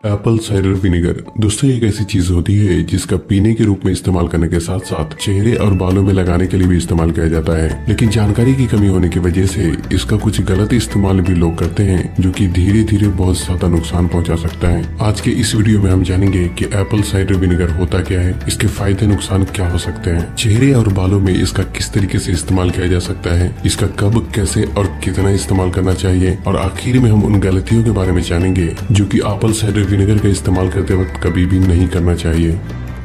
Apple cider vinegar दोस्तों एक ऐसी चीज होती है जिसका पीने के रूप में इस्तेमाल करने के साथ साथ चेहरे और बालों में लगाने के लिए भी इस्तेमाल किया जाता है। लेकिन जानकारी की कमी होने की वजह से इसका कुछ गलत इस्तेमाल भी लोग करते हैं, जो कि धीरे धीरे बहुत ज्यादा नुकसान पहुंचा सकता है। आज के इस वीडियो में हम जानेंगे कि एप्पल साइडर विनेगर होता क्या है, इसके फायदे नुकसान क्या हो सकते हैं, चेहरे और बालों में इसका किस तरीके से इस्तेमाल किया जा सकता है, इसका कब, कैसे और कितना इस्तेमाल करना चाहिए, और आखिर में हम उन गलतियों के बारे में जानेंगे जो कि एप्पल साइडर विनेगर का इस्तेमाल करते वक्त कभी भी नहीं करना चाहिए।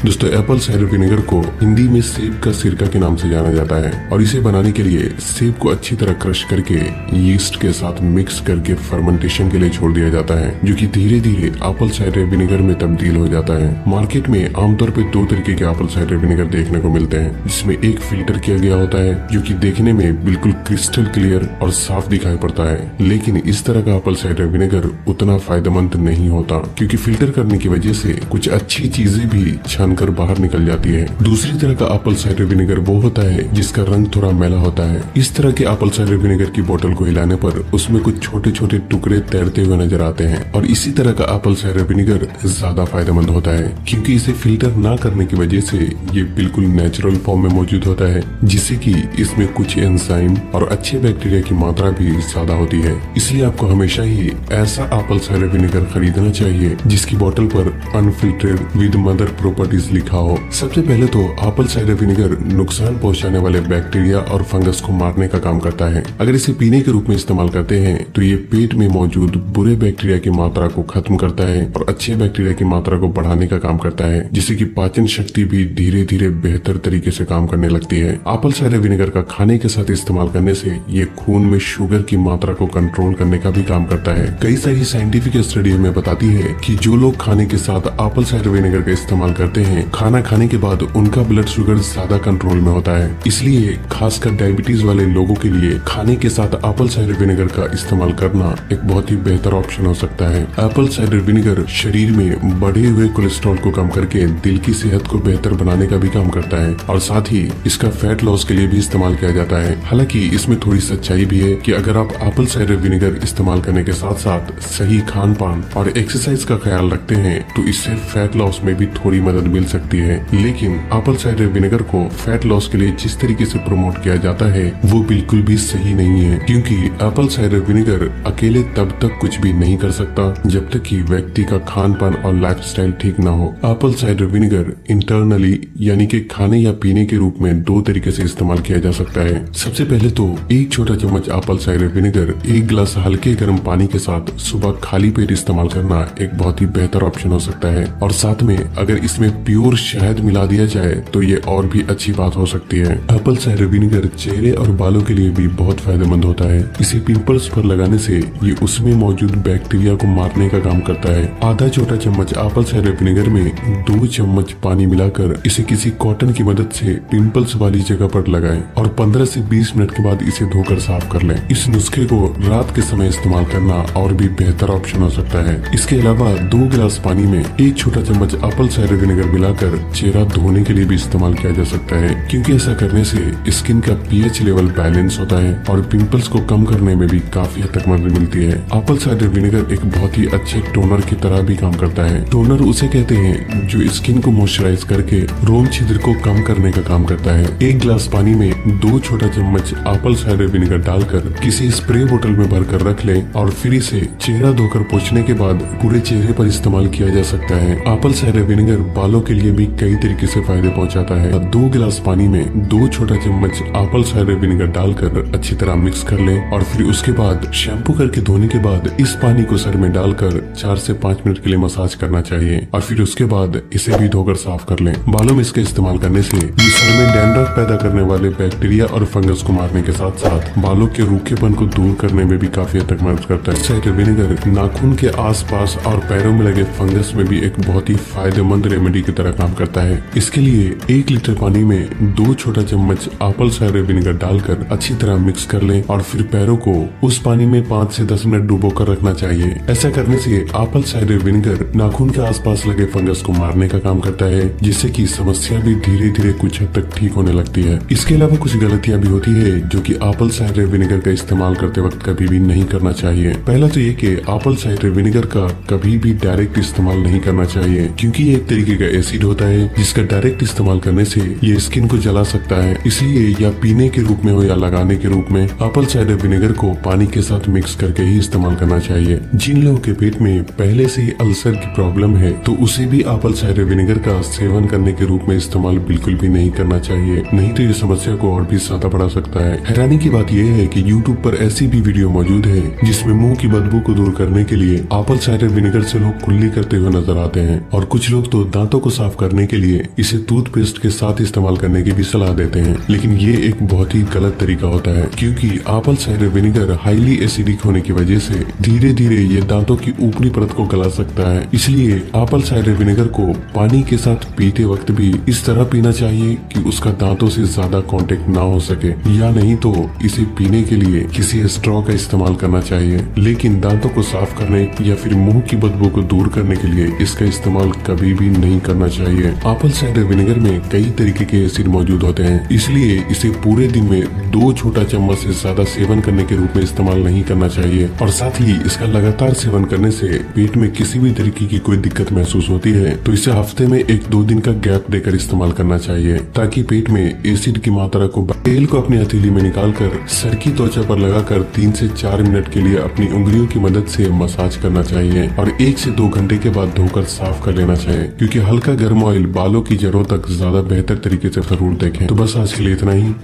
दोस्तों एप्पल साइडर विनेगर को हिंदी में सेब का सिरका के नाम से जाना जाता है और इसे बनाने के लिए सेब को अच्छी तरह क्रश करके यीस्ट के साथ मिक्स करके फर्मेंटेशन के लिए छोड़ दिया जाता है, जो कि धीरे धीरे एप्पल साइडर विनेगर में तब्दील हो जाता है। मार्केट में आमतौर पर दो तरीके के एप्पल साइडर विनेगर देखने को मिलते हैं, जिसमें एक फिल्टर किया गया होता है जो कि देखने में बिल्कुल क्रिस्टल क्लियर और साफ दिखाई पड़ता है, लेकिन इस तरह का एप्पल साइडर विनेगर उतना फायदेमंद नहीं होता, क्योंकि फिल्टर करने की वजह से कुछ अच्छी चीजें भी कर बाहर निकल जाती है। दूसरी तरह का एप्पल साइडर विनेगर वो होता है जिसका रंग थोड़ा मैला होता है। इस तरह के एप्पल साइडर विनेगर की बोतल को हिलाने पर उसमें कुछ छोटे छोटे टुकड़े तैरते हुए नजर आते हैं, और इसी तरह का एप्पल साइडर विनेगर ज्यादा फायदेमंद होता है, क्योंकि इसे फिल्टर ना करने की वजह से ये बिल्कुल नेचुरल फॉर्म में मौजूद होता है, जिससे कि इसमें कुछ एंजाइम और अच्छे बैक्टीरिया की मात्रा भी ज्यादा होती है। इसलिए आपको हमेशा ही ऐसा एप्पल साइडर विनेगर खरीदना चाहिए जिसकी बोतल पर अनफिल्टर्ड विद मदर प्रॉपर्टीज लिखा हो। सबसे पहले तो एप्पल साइडर विनेगर नुकसान पहुंचाने वाले बैक्टीरिया और फंगस को मारने का काम करता है। अगर इसे पीने के रूप में इस्तेमाल करते हैं तो ये पेट में मौजूद बुरे बैक्टीरिया की मात्रा को खत्म करता है और अच्छे बैक्टीरिया की मात्रा को बढ़ाने का काम करता है, जिससे कि पाचन शक्ति भी धीरे धीरे बेहतर तरीके से काम करने लगती है। एप्पल साइडर विनेगर का खाने के साथ इस्तेमाल करने से ये खून में शुगर की मात्रा को कंट्रोल करने का भी काम करता है। कई सारी साइंटिफिक स्टडी हमें बताती है कि जो लोग खाने के साथ एप्पल साइडर विनेगर का इस्तेमाल करते हैं, खाना खाने के बाद उनका ब्लड शुगर ज्यादा कंट्रोल में होता है। इसलिए खासकर डायबिटीज वाले लोगों के लिए खाने के साथ एप्पल साइडर विनेगर का इस्तेमाल करना एक बहुत ही बेहतर ऑप्शन हो सकता है। एप्पल साइडर विनेगर शरीर में बढ़े हुए कोलेस्ट्रॉल को कम करके दिल की सेहत को बेहतर बनाने का भी काम करता है, और साथ ही इसका फैट लॉस के लिए भी इस्तेमाल किया जाता है। हालांकि इसमें थोड़ी सच्चाई भी है कि अगर आप एप्पल साइडर विनेगर इस्तेमाल करने के साथ साथ सही खान पान और एक्सरसाइज का ख्याल रखते हैं तो इससे फैट लॉस में भी थोड़ी मदद मिल सकती है। लेकिन एप्पल साइडर विनेगर को फैट लॉस के लिए जिस तरीके से प्रमोट किया जाता है वो बिल्कुल भी सही नहीं है, क्योंकि एप्पल साइडर विनेगर अकेले तब तक कुछ भी नहीं कर सकता जब तक कि व्यक्ति का खान पान और लाइफस्टाइल ठीक ना हो। एप्पल साइडर विनेगर इंटरनली यानी कि खाने या पीने के रूप में दो तरीके से इस्तेमाल किया जा सकता है। सबसे पहले तो एक छोटा चम्मच एप्पल साइडर विनेगर एक गिलास हल्के गर्म पानी के साथ सुबह खाली पेट इस्तेमाल करना एक बहुत ही बेहतर ऑप्शन हो सकता है, और साथ में अगर इसमें प्योर शहद मिला दिया जाए तो ये और भी अच्छी बात हो सकती है। एप्पल साइडर विनेगर चेहरे और बालों के लिए भी बहुत फायदेमंद होता है। इसे पिंपल्स पर लगाने से ये उसमें मौजूद बैक्टीरिया को मारने का काम करता है। आधा छोटा चम्मच एप्पल साइडर विनेगर में 2 चम्मच पानी मिलाकर इसे किसी कॉटन की मदद से पिंपल्स वाली जगह पर लगाएं और 15 से 20 मिनट के बाद इसे धोकर साफ कर लें। इस नुस्खे को रात के समय इस्तेमाल करना और भी बेहतर ऑप्शन हो सकता है। इसके अलावा 2 गिलास पानी में 1 छोटा चम्मच एप्पल साइडर विनेगर मिलाकर चेहरा धोने के लिए भी इस्तेमाल किया जा सकता है, क्योंकि ऐसा करने से स्किन का पीएच लेवल बैलेंस होता है और पिंपल्स को कम करने में भी काफी हद तक मदद मिलती है। एप्पल साइडर विनेगर एक बहुत ही अच्छे टोनर की तरह भी काम करता है। टोनर उसे कहते हैं जो स्किन को मॉइस्चराइज करके रोम छिद्र को कम करने का काम करता है। 1 गिलास पानी में 2 छोटा चम्मच एप्पल साइडर विनेगर डालकर किसी स्प्रे बोतल में भरकर रख लें और फिर इसे चेहरा धोकर पोंछने के बाद पूरे चेहरे पर इस्तेमाल किया जा सकता है। एप्पल साइडर विनेगर बालों के लिए भी कई तरीके से फायदे पहुंचाता है। 2 गिलास पानी में 2 छोटा चम्मच एप्पल साइडर विनेगर डालकर अच्छी तरह मिक्स कर लें और फिर उसके बाद शैम्पू करके धोने के बाद इस पानी को सर में डालकर 4 से 5 मिनट के लिए मसाज करना चाहिए, और फिर उसके बाद इसे भी धोकर साफ कर लें। बालों में इसका इस्तेमाल करने से ये सर में डैंड्रफ पैदा करने वाले बैक्टीरिया और फंगस को मारने के साथ साथ बालों के रूखेपन को दूर करने में भी काफी हद तक मदद करता है। साइडर विनेगर नाखून के आसपास और पैरों में लगे फंगस में भी एक बहुत ही फायदेमंद रेमेडी के तरह काम करता है। इसके लिए 1 लीटर पानी में 2 छोटा चम्मच एप्पल साइडर विनेगर डालकर अच्छी तरह मिक्स कर लें और फिर पैरों को उस पानी में 5 से 10 मिनट डुबो कर रखना चाहिए। ऐसा करने से एप्पल साइडर विनेगर नाखून के आसपास लगे फंगस को मारने का काम करता है, जिससे कि समस्या भी धीरे धीरे कुछ हद तक ठीक होने लगती है। इसके अलावा कुछ गलतियां भी होती है जो कि एप्पल साइडर विनेगर का इस्तेमाल करते वक्त कभी भी नहीं करना चाहिए। पहला तो ये कि एप्पल साइडर विनेगर का कभी भी डायरेक्ट इस्तेमाल नहीं करना चाहिए, क्योंकि ये एक तरीके का एसिड होता है जिसका डायरेक्ट इस्तेमाल करने से ये स्किन को जला सकता है। इसलिए या पीने के रूप में हो या लगाने के रूप में एप्पल साइडर विनेगर को पानी के साथ मिक्स करके ही इस्तेमाल करना चाहिए। जिन लोगों के पेट में पहले से ही अल्सर की प्रॉब्लम है तो उसे भी एप्पल साइडर विनेगर का सेवन करने के रूप में इस्तेमाल बिल्कुल भी नहीं करना चाहिए, नहीं तो ये समस्या को और भी ज्यादा बढ़ा सकता है। हैरानी की बात यह है कि YouTube पर ऐसी भी वीडियो मौजूद है जिसमें मुंह की बदबू को दूर करने के लिए एप्पल साइडर विनेगर से लोग कुल्ली करते हुए नजर आते हैं, और कुछ लोग तो दांतों को साफ करने के लिए इसे टूथपेस्ट के साथ इस्तेमाल करने की भी सलाह देते हैं। लेकिन ये एक बहुत ही गलत तरीका होता है, क्योंकि Apple cider vinegar highly acidic होने की वजह से धीरे धीरे ये दांतों की ऊपरी परत को गला सकता है। इसलिए एप्पल साइडर विनेगर को पानी के साथ पीते वक्त भी इस तरह पीना चाहिए कि उसका दांतों से ज्यादा कांटेक्ट ना हो सके, या नहीं तो इसे पीने के लिए किसी स्ट्रॉ का इस्तेमाल करना चाहिए। लेकिन दांतों को साफ करने या फिर मुंह की बदबू को दूर करने के लिए इसका इस्तेमाल कभी भी नहीं करना चाहिए। एप्पल साइडर विनेगर में कई तरीके के एसिड मौजूद होते हैं, इसलिए इसे पूरे दिन में 2 छोटा चम्मच से ज्यादा सेवन करने के रूप में इस्तेमाल नहीं करना चाहिए। और साथ ही इसका लगातार सेवन करने से पेट में किसी भी तरीके की कोई दिक्कत महसूस होती है तो इसे हफ्ते में 1-2 दिन का गैप देकर इस्तेमाल करना चाहिए, ताकि पेट में एसिड की मात्रा को तेल को अपनी हथेली में निकालकर सर की त्वचा पर लगाकर 3 से 4 मिनट के लिए अपनी उंगलियों की मदद से मसाज करना चाहिए और 1 से 2 घंटे के बाद धोकर साफ कर लेना चाहिए, क्योंकि हल्का गर्म ऑयल बालों की जड़ों तक ज्यादा बेहतर तरीके से जरूर देखें। तो बस आज के लिए इतना ही।